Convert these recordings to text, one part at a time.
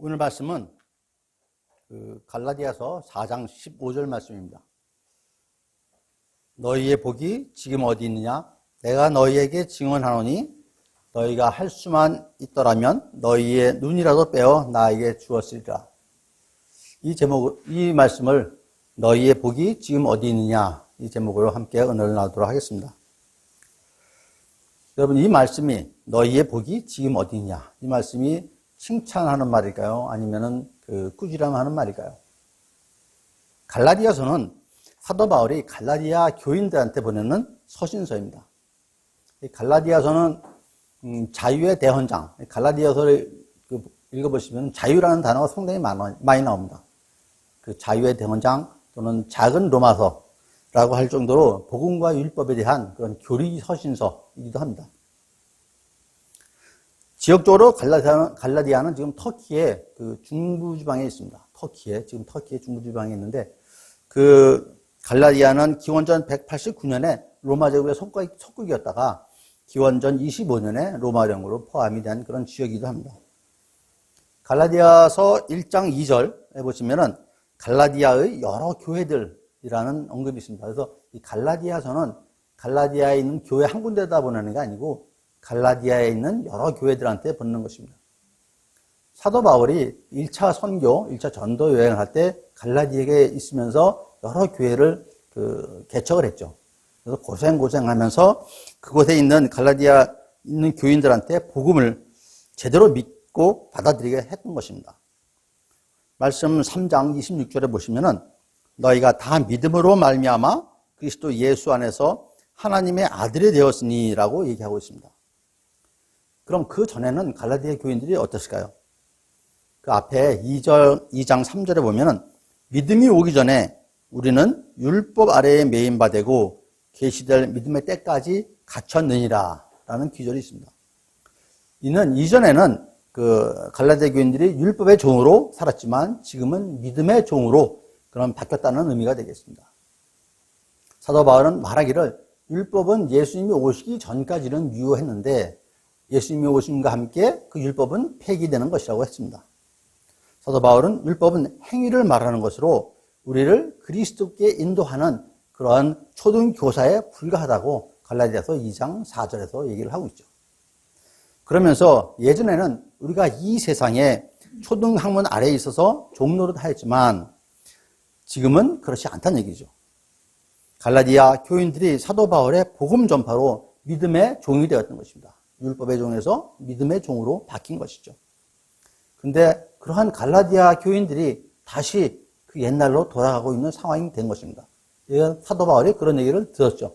오늘 말씀은 갈라디아서 4장 15절 말씀입니다. 너희의 복이 지금 어디 있느냐? 내가 너희에게 증언하노니 너희가 할 수만 있더라면 너희의 눈이라도 빼어 나에게 주었으리라. 이 말씀을 너희의 복이 지금 어디 있느냐? 이 제목으로 함께 은혜를 나누도록 하겠습니다. 여러분, 이 말씀이 너희의 복이 지금 어디 있냐? 이 말씀이 칭찬하는 말일까요? 아니면은 꾸지람하는 말일까요? 갈라디아서는 사도 바울이 갈라디아 교인들한테 보내는 서신서입니다. 이 갈라디아서는 자유의 대헌장. 갈라디아서를 읽어보시면 자유라는 단어가 상당히 많이 나옵니다. 그 자유의 대헌장 또는 작은 로마서라고 할 정도로 복음과 율법에 대한 그런 교리 서신서이기도 합니다. 지역적으로 갈라디아는 지금 터키의 그 중부지방에 있습니다. 터키의 중부지방에 있는데, 그 갈라디아는 기원전 189년에 로마 제국의 속국이었다가 기원전 25년에 로마 영으로 포함이 된 그런 지역이기도 합니다. 갈라디아서 1장 2절에 보시면은 갈라디아의 여러 교회들이라는 언급이 있습니다. 그래서 이 갈라디아서는 갈라디아에 있는 교회 한 군데다 보내는 게 아니고 갈라디아에 있는 여러 교회들한테 보내는 것입니다. 사도 바울이 1차 선교, 1차 전도 여행을 할 때 갈라디아에 있으면서 여러 교회를 개척을 했죠. 그래서 고생하면서 그곳에 있는 갈라디아 있는 교인들한테 복음을 제대로 믿고 받아들이게 했던 것입니다. 말씀 3장 26절에 보시면은 너희가 다 믿음으로 말미암아 그리스도 예수 안에서 하나님의 아들이 되었으니라고 얘기하고 있습니다. 그럼 그 전에는 갈라디아 교인들이 어땠을까요? 그 앞에 2장 3절에 보면은 믿음이 오기 전에 우리는 율법 아래에 매인 바 되고 계시될 믿음의 때까지 갇혔느니라 라는 기절이 있습니다. 이는 이전에는 그 갈라디아 교인들이 율법의 종으로 살았지만 지금은 믿음의 종으로 그런 바뀌었다는 의미가 되겠습니다. 사도 바울은 말하기를 율법은 예수님이 오시기 전까지는 유효했는데 예수님이 오심과 함께 그 율법은 폐기되는 것이라고 했습니다. 사도 바울은 율법은 행위를 말하는 것으로 우리를 그리스도께 인도하는 그러한 초등교사에 불과하다고 갈라디아서 2장 4절에서 얘기를 하고 있죠. 그러면서 예전에는 우리가 이 세상에 초등학문 아래에 있어서 종노릇 하였지만 지금은 그렇지 않다는 얘기죠. 갈라디아 교인들이 사도 바울의 복음 전파로 믿음의 종이 되었던 것입니다. 율법의 종에서 믿음의 종으로 바뀐 것이죠. 근데 그러한 갈라디아 교인들이 다시 그 옛날로 돌아가고 있는 상황이 된 것입니다. 사도 바울이 그런 얘기를 들었죠.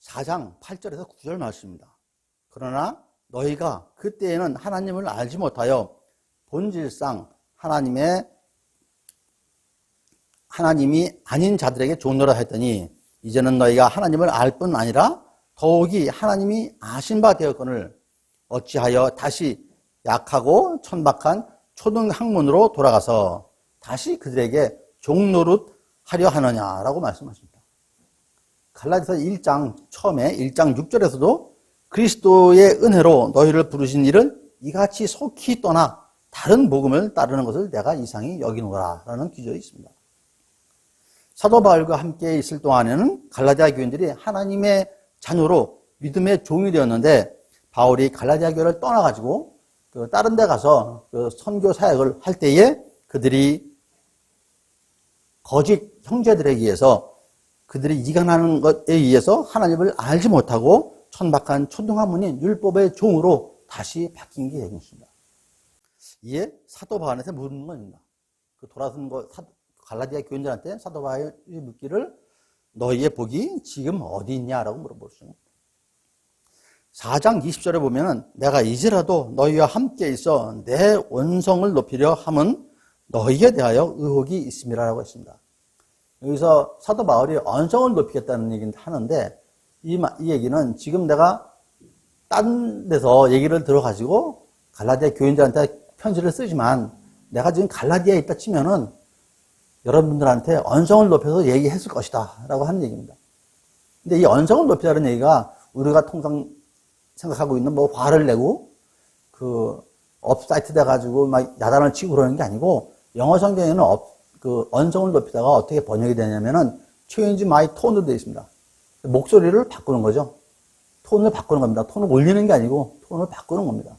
4장 8절에서 9절 말씀입니다. 그러나 너희가 그때에는 하나님을 알지 못하여 본질상 하나님이 아닌 자들에게 종노릇 했더니 이제는 너희가 하나님을 알 뿐 아니라 더욱이 하나님이 아신 바 되었거늘 어찌하여 다시 약하고 천박한 초등학문으로 돌아가서 다시 그들에게 종노릇 하려 하느냐라고 말씀하십니다. 갈라디아서 1장 처음에 1장 6절에서도 그리스도의 은혜로 너희를 부르신 일은 이같이 속히 떠나 다른 복음을 따르는 것을 내가 이상히 여기노라 라는 기절이 있습니다. 사도 바울과 함께 있을 동안에는 갈라디아 교인들이 하나님의 자녀로 믿음의 종이 되었는데 바울이 갈라디아 교회를 떠나가지고 다른 데 가서 선교 사역을 할 때에 그들이 거짓 형제들에 의해서 그들이 이간하는 것에 의해서 하나님을 알지 못하고 천박한 초등학문인 율법의 종으로 다시 바뀐 게 되겠습니다. 이에 사도 바울한테 묻는 겁니다. 돌아선 갈라디아 교인들한테 사도 바울이 묻기를 너희의 복이 지금 어디 있냐라고 물어보시죠. 4장 20절에 보면은 내가 이제라도 너희와 함께 있어 내 원성을 높이려 함은 너희에 대하여 의혹이 있음이라고 했습니다. 여기서 사도 바울이 언성을 높이겠다는 얘기를 하는데 이 얘기는 지금 내가 딴 데서 얘기를 들어가지고 갈라디아 교인들한테 편지를 쓰지만 내가 지금 갈라디아에 있다 치면은 여러분들한테 언성을 높여서 얘기했을 것이다 라고 하는 얘기입니다. 근데 이 언성을 높이라는 얘기가 우리가 통상 생각하고 있는 화를 내고 업사이트 돼가지고 막 야단을 치고 그러는 게 아니고, 영어 성경에는 언성을 높이다가 어떻게 번역이 되냐면은 change my tone으로 되어 있습니다. 목소리를 바꾸는 거죠. 톤을 바꾸는 겁니다. 톤을 올리는 게 아니고 톤을 바꾸는 겁니다.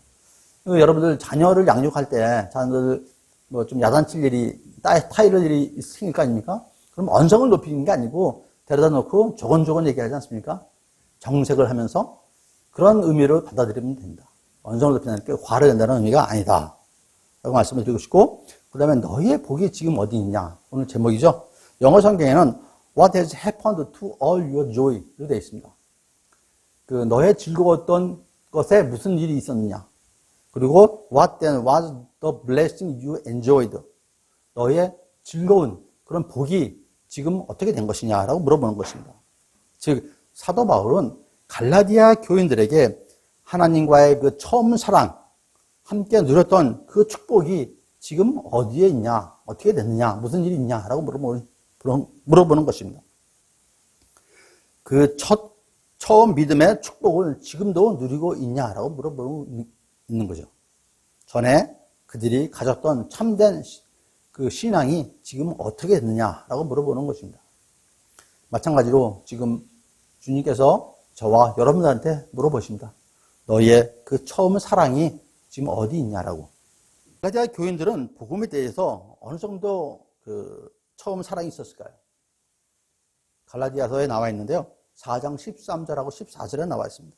여러분들 자녀를 양육할 때 자녀들 뭐 좀 야단칠 일이 타이를 일이 생길 거 아닙니까? 그럼 언성을 높이는 게 아니고 데려다 놓고 조곤조곤 얘기하지 않습니까? 정색을 하면서 그런 의미로 받아들이면 됩니다. 언성을 높이는 게 화를 낸다는 의미가 아니다 라고 말씀을 드리고 싶고, 그 다음에 너희의 복이 지금 어디 있냐, 오늘 제목이죠. 영어 성경에는 What has happened to all your joy로 되어 있습니다. 너의 즐거웠던 것에 무슨 일이 있었느냐, 그리고 What then was the blessing you enjoyed, 너의 즐거운 그런 복이 지금 어떻게 된 것이냐라고 물어보는 것입니다. 즉 사도 바울은 갈라디아 교인들에게 하나님과의 그 처음 사랑, 함께 누렸던 그 축복이 지금 어디에 있냐, 어떻게 됐느냐, 무슨 일이 있냐라고 물어보는 것입니다. 그 처음 믿음의 축복을 지금도 누리고 있냐라고 물어보고 있는 거죠. 전에 그들이 가졌던 참된 그 신앙이 지금 어떻게 됐느냐라고 물어보는 것입니다. 마찬가지로 지금 주님께서 저와 여러분들한테 물어보십니다. 너희의 그 처음 사랑이 지금 어디 있냐라고. 갈라디아 교인들은 복음에 대해서 어느 정도 그 처음 사랑이 있었을까요? 갈라디아서에 나와 있는데요. 4장 13절하고 14절에 나와 있습니다.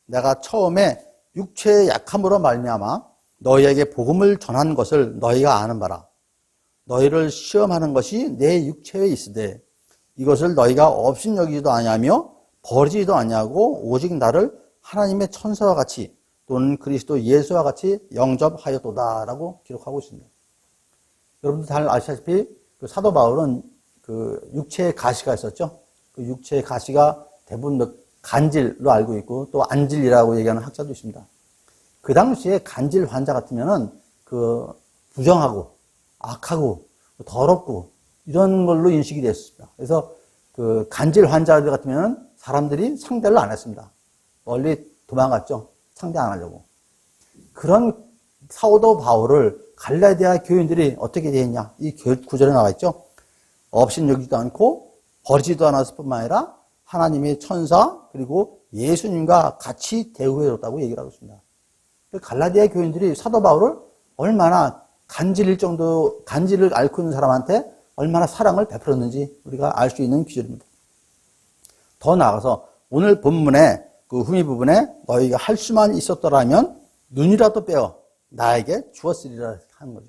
내가 처음에 육체의 약함으로 말미암아 너희에게 복음을 전한 것을 너희가 아는 바라. 너희를 시험하는 것이 내 육체에 있으되 이것을 너희가 업신여기지도 아니하며 버리지도 아니하고 오직 나를 하나님의 천사와 같이 또는 그리스도 예수와 같이 영접하였도다라고 기록하고 있습니다. 여러분들 잘 아시다시피 그 사도 바울은 그 육체의 가시가 있었죠. 그 육체의 가시가 대부분 간질로 알고 있고 또 안질이라고 얘기하는 학자도 있습니다. 그 당시에 간질 환자 같으면은 그 부정하고 악하고 더럽고 이런 걸로 인식이 됐습니다. 그래서 그 간질 환자들 같으면은 사람들이 상대를 안 했습니다. 멀리 도망갔죠. 상대 안 하려고. 그런 사도 바울을 갈라디아 교인들이 어떻게 되었냐? 이 구절에 나와 있죠. 업신여기지도 않고 버리지도 않았을 뿐만 아니라 하나님의 천사 그리고 예수님과 같이 대우해줬다고 얘기를 하고 있습니다. 갈라디아 교인들이 사도 바울을 얼마나 간질일 정도, 간질을 앓고 있는 사람한테 얼마나 사랑을 베풀었는지 우리가 알 수 있는 기준입니다. 더 나아가서 오늘 본문의 그 후미 부분에 너희가 할 수만 있었더라면 눈이라도 빼어 나에게 주었으리라 하는 거죠.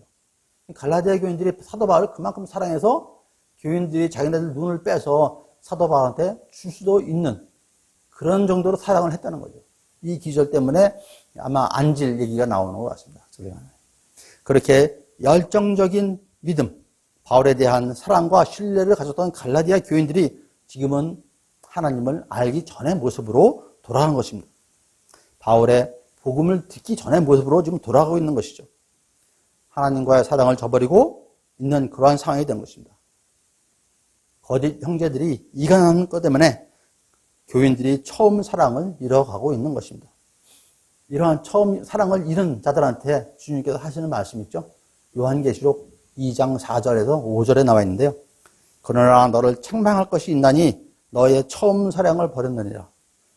갈라디아 교인들이 사도 바울을 그만큼 사랑해서 교인들이 자기네들 눈을 빼서 사도 바울한테 줄 수도 있는 그런 정도로 사랑을 했다는 거죠. 이 기절 때문에 아마 안질 얘기가 나오는 것 같습니다. 그렇게 열정적인 믿음, 바울에 대한 사랑과 신뢰를 가졌던 갈라디아 교인들이 지금은 하나님을 알기 전의 모습으로 돌아가는 것입니다. 바울의 복음을 듣기 전의 모습으로 지금 돌아가고 있는 것이죠. 하나님과의 사랑을 저버리고 있는 그러한 상황이 된 것입니다. 거짓 형제들이 이간한 것 때문에 교인들이 처음 사랑을 잃어가고 있는 것입니다. 이러한 처음 사랑을 잃은 자들한테 주님께서 하시는 말씀 있죠. 요한계시록 2장 4절에서 5절에 나와 있는데요. 그러나 너를 책망할 것이 있나니 너의 처음 사랑을 버렸느니라.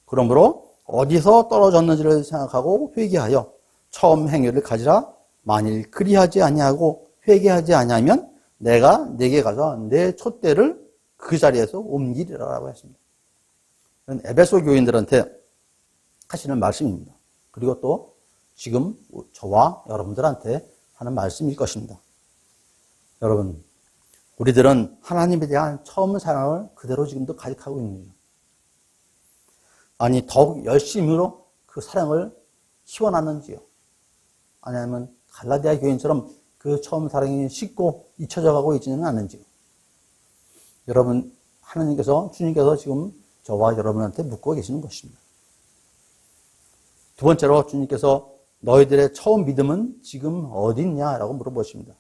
그러므로 어디서 떨어졌는지를 생각하고 회개하여 처음 행위를 가지라. 만일 그리하지 아니하고 회개하지 아니하면 내가 네게 가서 내 촛대를 그 자리에서 옮기리라고 했습니다. 이건 에베소 교인들한테 하시는 말씀입니다. 그리고 또 지금 저와 여러분들한테 하는 말씀일 것입니다. 여러분, 우리들은 하나님에 대한 처음 사랑을 그대로 지금도 가득하고 있는 거죠. 아니, 더욱 열심으로 그 사랑을 키워놨는지요? 아니면 갈라디아 교인처럼 그 처음 사랑이 식고 잊혀져 가고 있지는 않은지요? 여러분, 주님께서 지금 저와 여러분한테 묻고 계시는 것입니다. 두 번째로 주님께서 너희들의 처음 믿음은 지금 어디 있냐라고 물어보십니다.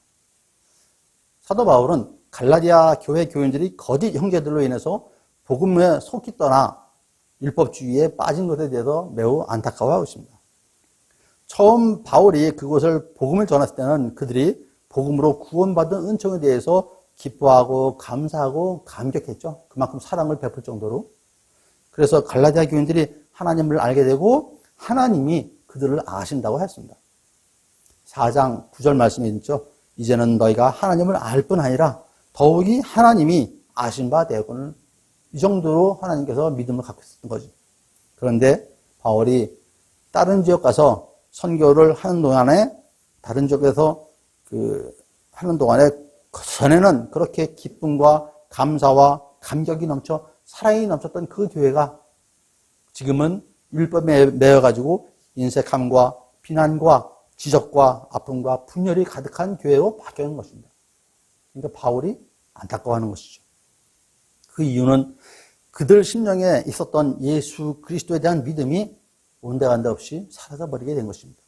사도 바울은 갈라디아 교회 교인들이 거짓 형제들로 인해서 복음에 속히 떠나 율법주의에 빠진 것에 대해서 매우 안타까워하고 있습니다. 처음 바울이 그곳을 복음을 전했을 때는 그들이 복음으로 구원받은 은총에 대해서 기뻐하고 감사하고 감격했죠. 그만큼 사랑을 베풀 정도로. 그래서 갈라디아 교인들이 하나님을 알게 되고 하나님이 그들을 아신다고 했습니다. 4장 9절 말씀에 있죠. 이제는 너희가 하나님을 알 뿐 아니라 더욱이 하나님이 아신 바 되었거늘. 이 정도로 하나님께서 믿음을 갖고 있었던 거죠. 그런데 바울이 다른 지역 가서 선교를 하는 동안에 다른 지역에서 하는 동안에 전에는 그렇게 기쁨과 감사와 감격이 넘쳐 사랑이 넘쳤던 그 교회가 지금은 율법에 매여가지고 인색함과 비난과 지적과 아픔과 분열이 가득한 교회로 바뀌는 것입니다. 그러니까 바울이 안타까워하는 것이죠. 그 이유는 그들 심령에 있었던 예수 그리스도에 대한 믿음이 온데간데 없이 사라져버리게 된 것입니다.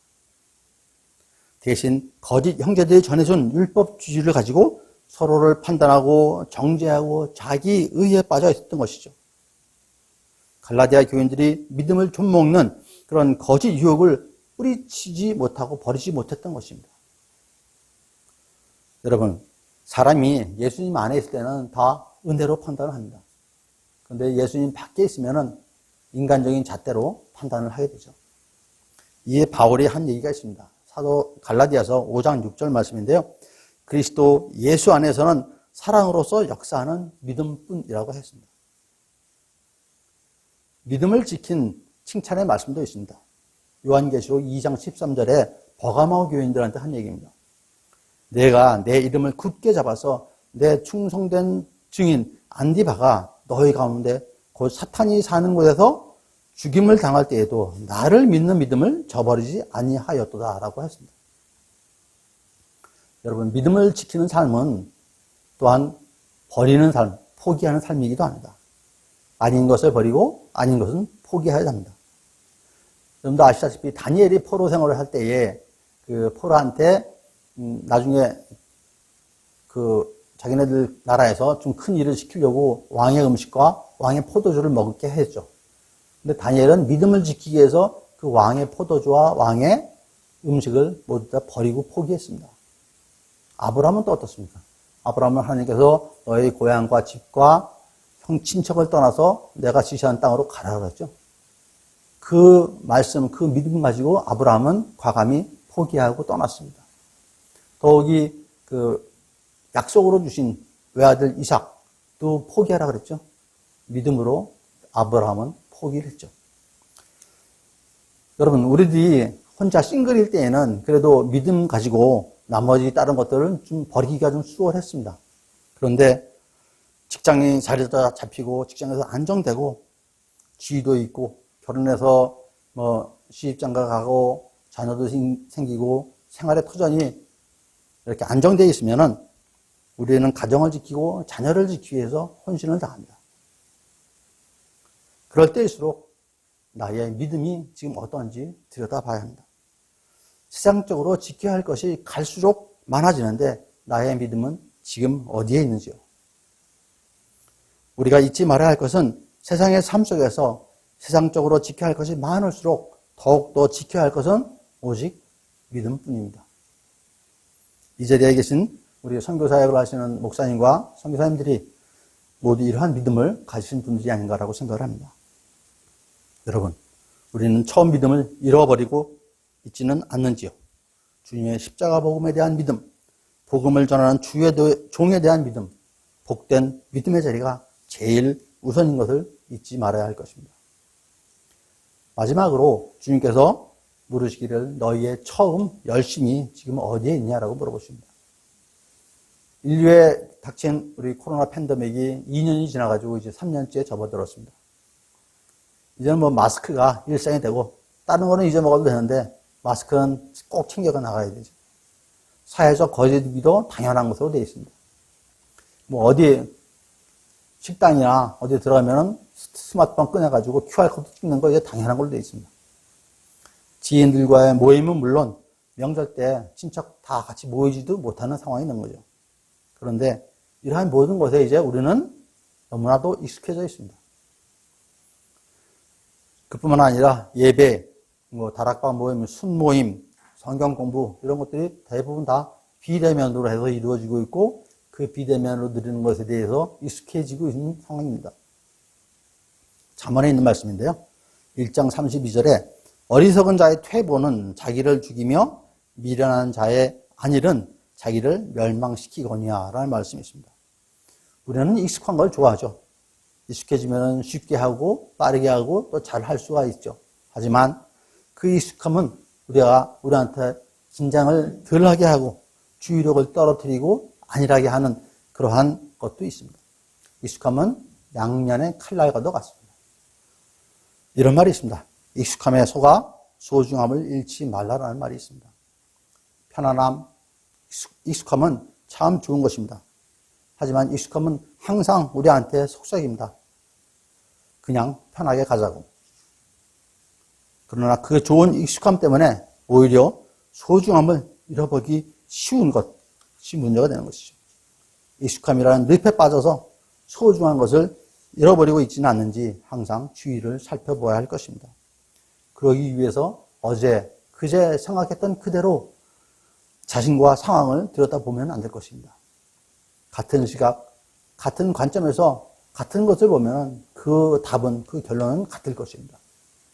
대신 거짓 형제들이 전해준 율법주의를 가지고 서로를 판단하고 정죄하고 자기 의에 빠져 있었던 것이죠. 갈라디아 교인들이 믿음을 좀먹는 그런 거짓 유혹을 뿌리치지 못하고 버리지 못했던 것입니다. 여러분, 사람이 예수님 안에 있을 때는 다 은혜로 판단을 합니다. 그런데 예수님 밖에 있으면 인간적인 잣대로 판단을 하게 되죠. 이에 바울이 한 얘기가 있습니다. 사도 갈라디아서 5장 6절 말씀인데요. 그리스도 예수 안에서는 사랑으로서 역사하는 믿음뿐이라고 했습니다. 믿음을 지킨 칭찬의 말씀도 있습니다. 요한계시록 2장 13절에 버가모 교인들한테 한 얘기입니다. 내가 내 이름을 굳게 잡아서 내 충성된 증인 안디바가 너희 가운데 곧 사탄이 사는 곳에서 죽임을 당할 때에도 나를 믿는 믿음을 저버리지 아니하였도다라고 했습니다. 여러분, 믿음을 지키는 삶은 또한 버리는 삶, 포기하는 삶이기도 합니다. 아닌 것을 버리고 아닌 것은 포기해야 합니다. 여러분도 아시다시피 다니엘이 포로 생활을 할 때에 그 포로한테 나중에 자기네들 나라에서 좀 큰 일을 시키려고 왕의 음식과 왕의 포도주를 먹게 했죠. 근데 다니엘은 믿음을 지키기 위해서 그 왕의 포도주와 왕의 음식을 모두 다 버리고 포기했습니다. 아브라함은 또 어떻습니까? 아브라함은 하나님께서 너의 고향과 집과 친척을 떠나서 내가 지시한 땅으로 가라 그랬죠. 그 말씀, 그 믿음 가지고 아브라함은 과감히 포기하고 떠났습니다. 더욱이 약속으로 주신 외아들 이삭도 포기하라 그랬죠. 믿음으로 아브라함은 포기를 했죠. 여러분, 우리들이 혼자 싱글일 때에는 그래도 믿음 가지고 나머지 다른 것들은 좀 버리기가 좀 수월했습니다. 그런데 직장이 자리도 잡히고 직장에서 안정되고 지위도 있고 결혼해서 시집장가 가고 자녀도 생기고 생활의 터전이 이렇게 안정되어 있으면은 우리는 가정을 지키고 자녀를 지키기 위해서 헌신을 다합니다. 그럴 때일수록 나의 믿음이 지금 어떤지 들여다봐야 합니다. 세상적으로 지켜야 할 것이 갈수록 많아지는데 나의 믿음은 지금 어디에 있는지요? 우리가 잊지 말아야 할 것은 세상의 삶 속에서 세상적으로 지켜야 할 것이 많을수록 더욱더 지켜야 할 것은 오직 믿음뿐입니다. 이 자리에 계신 우리 선교사역을 하시는 목사님과 선교사님들이 모두 이러한 믿음을 가지신 분들이 아닌가라고 생각을 합니다. 여러분, 우리는 처음 믿음을 잃어버리고 있지는 않는지요? 주님의 십자가 복음에 대한 믿음, 복음을 전하는 주의 종에 대한 믿음, 복된 믿음의 자리가 제일 우선인 것을 잊지 말아야 할 것입니다. 마지막으로 주님께서 물으시기를 너희의 처음 열심이 지금 어디에 있냐라고 물어보십니다. 인류에 닥친 우리 코로나 팬데믹이 2년이 지나가지고 이제 3년째 접어들었습니다. 이제는 마스크가 일상이 되고 다른 거는 잊어먹어도 되는데 마스크는 꼭 챙겨가 나가야 되죠. 사회적 거리두기도 당연한 것으로 되어 있습니다. 어디 식당이나 어디 들어가면은 스마트폰 꺼내가지고 QR코드 찍는 거 이제 당연한 걸로 되어 있습니다. 지인들과의 모임은 물론 명절 때 친척 다 같이 모이지도 못하는 상황이 있는 거죠. 그런데 이러한 모든 것에 이제 우리는 너무나도 익숙해져 있습니다. 그뿐만 아니라 예배, 뭐 다락방 모임, 순모임, 성경 공부 이런 것들이 대부분 다 비대면으로 해서 이루어지고 있고 그 비대면으로 드리는 것에 대해서 익숙해지고 있는 상황입니다. 잠언에 있는 말씀인데요. 1장 32절에 어리석은 자의 퇴보는 자기를 죽이며 미련한 자의 안일은 자기를 멸망시키거니와 라는 말씀이 있습니다. 우리는 익숙한 걸 좋아하죠. 익숙해지면 쉽게 하고 빠르게 하고 또 잘 할 수가 있죠. 하지만 그 익숙함은 우리한테 긴장을 덜하게 하고 주의력을 떨어뜨리고 안일하게 하는 그러한 것도 있습니다. 익숙함은 양면의 칼날과도 같습니다. 이런 말이 있습니다. 익숙함에 속아 소중함을 잃지 말라라는 말이 있습니다. 편안함, 익숙함은 참 좋은 것입니다. 하지만 익숙함은 항상 우리한테 속삭입니다. 그냥 편하게 가자고. 그러나 그 좋은 익숙함 때문에 오히려 소중함을 잃어버리기 쉬운 것이 문제가 되는 것이죠. 익숙함이라는 늪에 빠져서 소중한 것을 잃어버리고 있지는 않는지 항상 주의를 살펴보아야 할 것입니다. 그러기 위해서 어제, 그제 생각했던 그대로 자신과 상황을 들여다보면 안 될 것입니다. 같은 시각, 같은 관점에서 같은 것을 보면 그 답은, 그 결론은 같을 것입니다.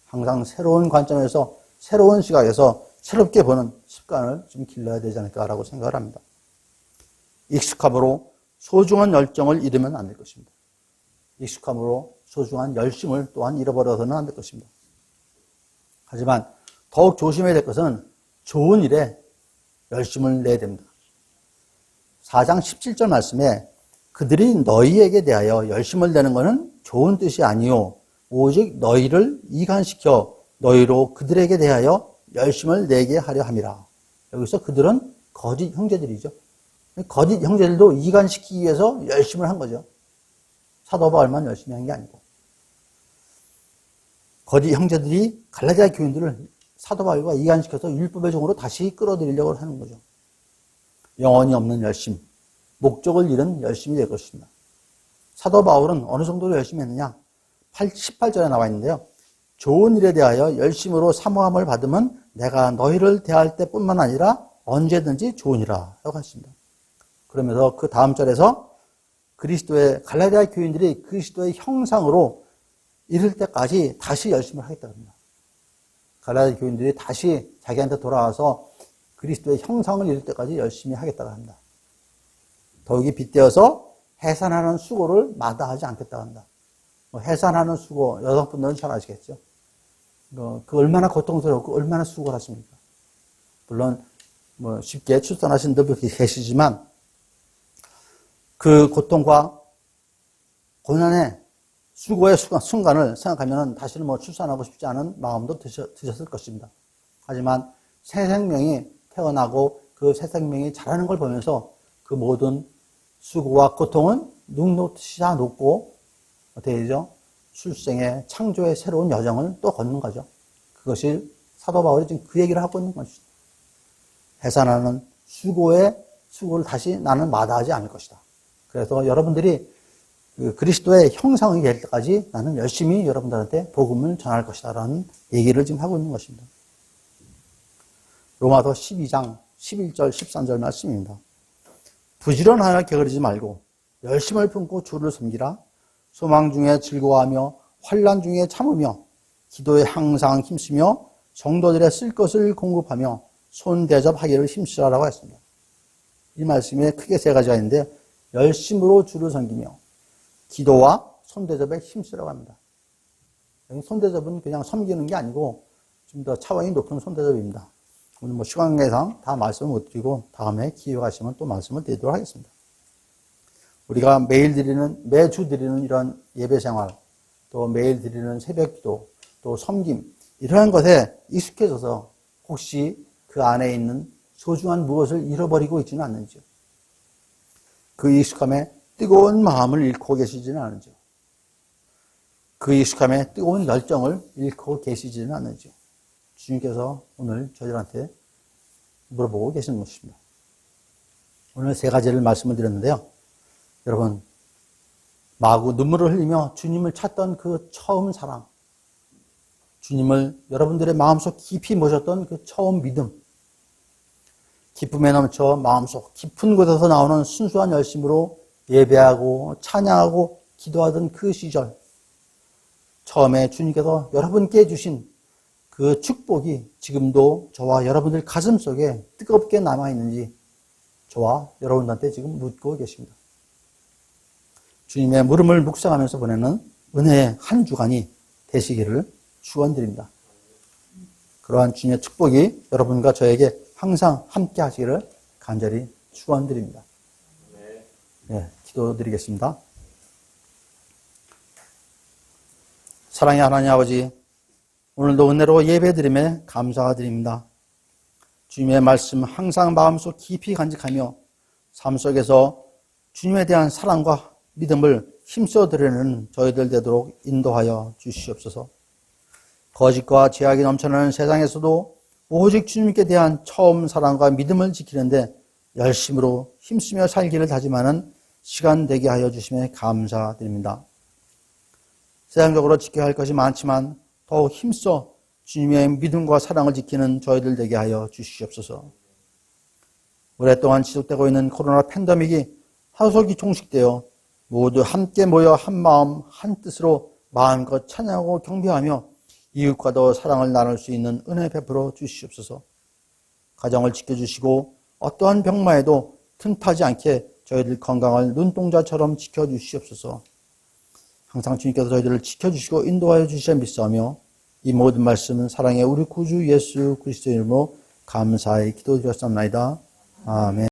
항상 새로운 관점에서, 새로운 시각에서 새롭게 보는 습관을 좀 길러야 되지 않을까라고 생각을 합니다. 익숙함으로 소중한 열정을 잃으면 안 될 것입니다. 익숙함으로 소중한 열심을 또한 잃어버려서는 안 될 것입니다. 하지만 더욱 조심해야 될 것은 좋은 일에 열심을 내야 됩니다. 4장 17절 말씀에 그들이 너희에게 대하여 열심을 내는 것은 좋은 뜻이 아니요 오직 너희를 이간시켜 너희로 그들에게 대하여 열심을 내게 하려 함이라. 여기서 그들은 거짓 형제들이죠. 거짓 형제들도 이간시키기 위해서 열심을 한 거죠. 사도 바울만 열심히 한 게 아니고. 거짓 형제들이 갈라디아 교인들을 사도 바울과 이간시켜서 율법의 종으로 다시 끌어들이려고 하는 거죠. 영혼이 없는 열심, 목적을 잃은 열심이 될 것입니다. 사도 바울은 어느 정도로 열심히 했느냐? 18절에 나와 있는데요. 좋은 일에 대하여 열심으로 사모함을 받으면 내가 너희를 대할 때뿐만 아니라 언제든지 좋으니라 라고 하십니다. 그러면서 그 다음 절에서 그리스도의 갈라디아 교인들이 그리스도의 형상으로 이를 때까지 다시 열심을 하겠다고 합니다. 갈라디아 교인들이 다시 자기한테 돌아와서 그리스도의 형상을 이룰 때까지 열심히 하겠다고 합니다. 더욱이 빗대어서 해산하는 수고를 마다하지 않겠다고 합니다. 해산하는 수고, 여성분들은 잘 아시겠죠? 그 얼마나 고통스럽고 얼마나 수고를 하십니까? 물론 쉽게 출산하신 분도 계시지만 그 고통과 고난의 수고의 순간을 생각하면 다시는 출산하고 싶지 않은 마음도 드셨을 것입니다. 하지만 새 생명이 태어나고 그 새 생명이 자라는 걸 보면서 그 모든 수고와 고통은 눅눅이 다 녹고 어떻게 되죠? 출생의 창조의 새로운 여정을 또 걷는 거죠. 그것이 사도 바울이 지금 그 얘기를 하고 있는 것이죠. 해산하는 수고를 다시 나는 마다하지 않을 것이다. 그래서 여러분들이 그리스도의 형상이 될 때까지 나는 열심히 여러분들한테 복음을 전할 것이다 라는 얘기를 지금 하고 있는 것입니다. 로마서 12장 11절 13절 말씀입니다. 부지런하여 게으르지 말고 열심을 품고 주를 섬기라. 소망 중에 즐거워하며 환난 중에 참으며 기도에 항상 힘쓰며 성도들의 쓸 것을 공급하며 손대접하기를 힘쓰라라고 했습니다. 이 말씀에 크게 세 가지가 있는데 열심으로 주를 섬기며 기도와 손대접에 힘쓰라고 합니다. 손대접은 그냥 섬기는 게 아니고 좀 더 차원이 높은 손대접입니다. 오늘 시간 관계상 다 말씀을 못 드리고 다음에 기회가 있으면 또 말씀을 드리도록 하겠습니다. 우리가 매주 드리는 이런 예배 생활, 또 매일 드리는 새벽 기도, 또 섬김, 이러한 것에 익숙해져서 혹시 그 안에 있는 소중한 무엇을 잃어버리고 있지는 않는지요. 그 익숙함에 뜨거운 마음을 잃고 계시지는 않은지요. 그 익숙함에 뜨거운 열정을 잃고 계시지는 않는지요. 주님께서 오늘 저희들한테 물어보고 계시는 것입니다. 오늘 세 가지를 말씀을 드렸는데요. 여러분, 마구 눈물을 흘리며 주님을 찾던 그 처음 사랑, 주님을 여러분들의 마음속 깊이 모셨던 그 처음 믿음, 기쁨에 넘쳐 마음속 깊은 곳에서 나오는 순수한 열심으로 예배하고 찬양하고 기도하던 그 시절, 처음에 주님께서 여러분께 주신 그 축복이 지금도 저와 여러분들 가슴 속에 뜨겁게 남아있는지 저와 여러분들한테 지금 묻고 계십니다. 주님의 물음을 묵상하면서 보내는 은혜의 한 주간이 되시기를 축원드립니다. 그러한 주님의 축복이 여러분과 저에게 항상 함께 하시기를 간절히 축원드립니다. 네, 기도드리겠습니다. 사랑의 하나님 아버지, 오늘도 은혜로 예배드림에 감사드립니다. 주님의 말씀 항상 마음속 깊이 간직하며 삶 속에서 주님에 대한 사랑과 믿음을 힘써 드리는 저희들 되도록 인도하여 주시옵소서. 거짓과 죄악이 넘쳐나는 세상에서도 오직 주님께 대한 처음 사랑과 믿음을 지키는데 열심으로 힘쓰며 살기를 다짐하는 시간 되게 하여 주심에 감사드립니다. 세상적으로 지켜야 할 것이 많지만 더욱 힘써 주님의 믿음과 사랑을 지키는 저희들 되게 하여 주시옵소서. 오랫동안 지속되고 있는 코로나 팬데믹이 하루속히 종식되어 모두 함께 모여 한 마음 한 뜻으로 마음껏 찬양하고 경배하며 이웃과도 사랑을 나눌 수 있는 은혜 베풀어 주시옵소서. 가정을 지켜주시고 어떠한 병마에도 틈타지 않게 저희들 건강을 눈동자처럼 지켜주시옵소서. 항상 주님께서 저희들을 지켜주시고 인도하여 주시려 믿사오며 이 모든 말씀은 사랑의 우리 구주 예수 그리스도의 이름으로 감사히 기도드렸사옵나이다. 아멘.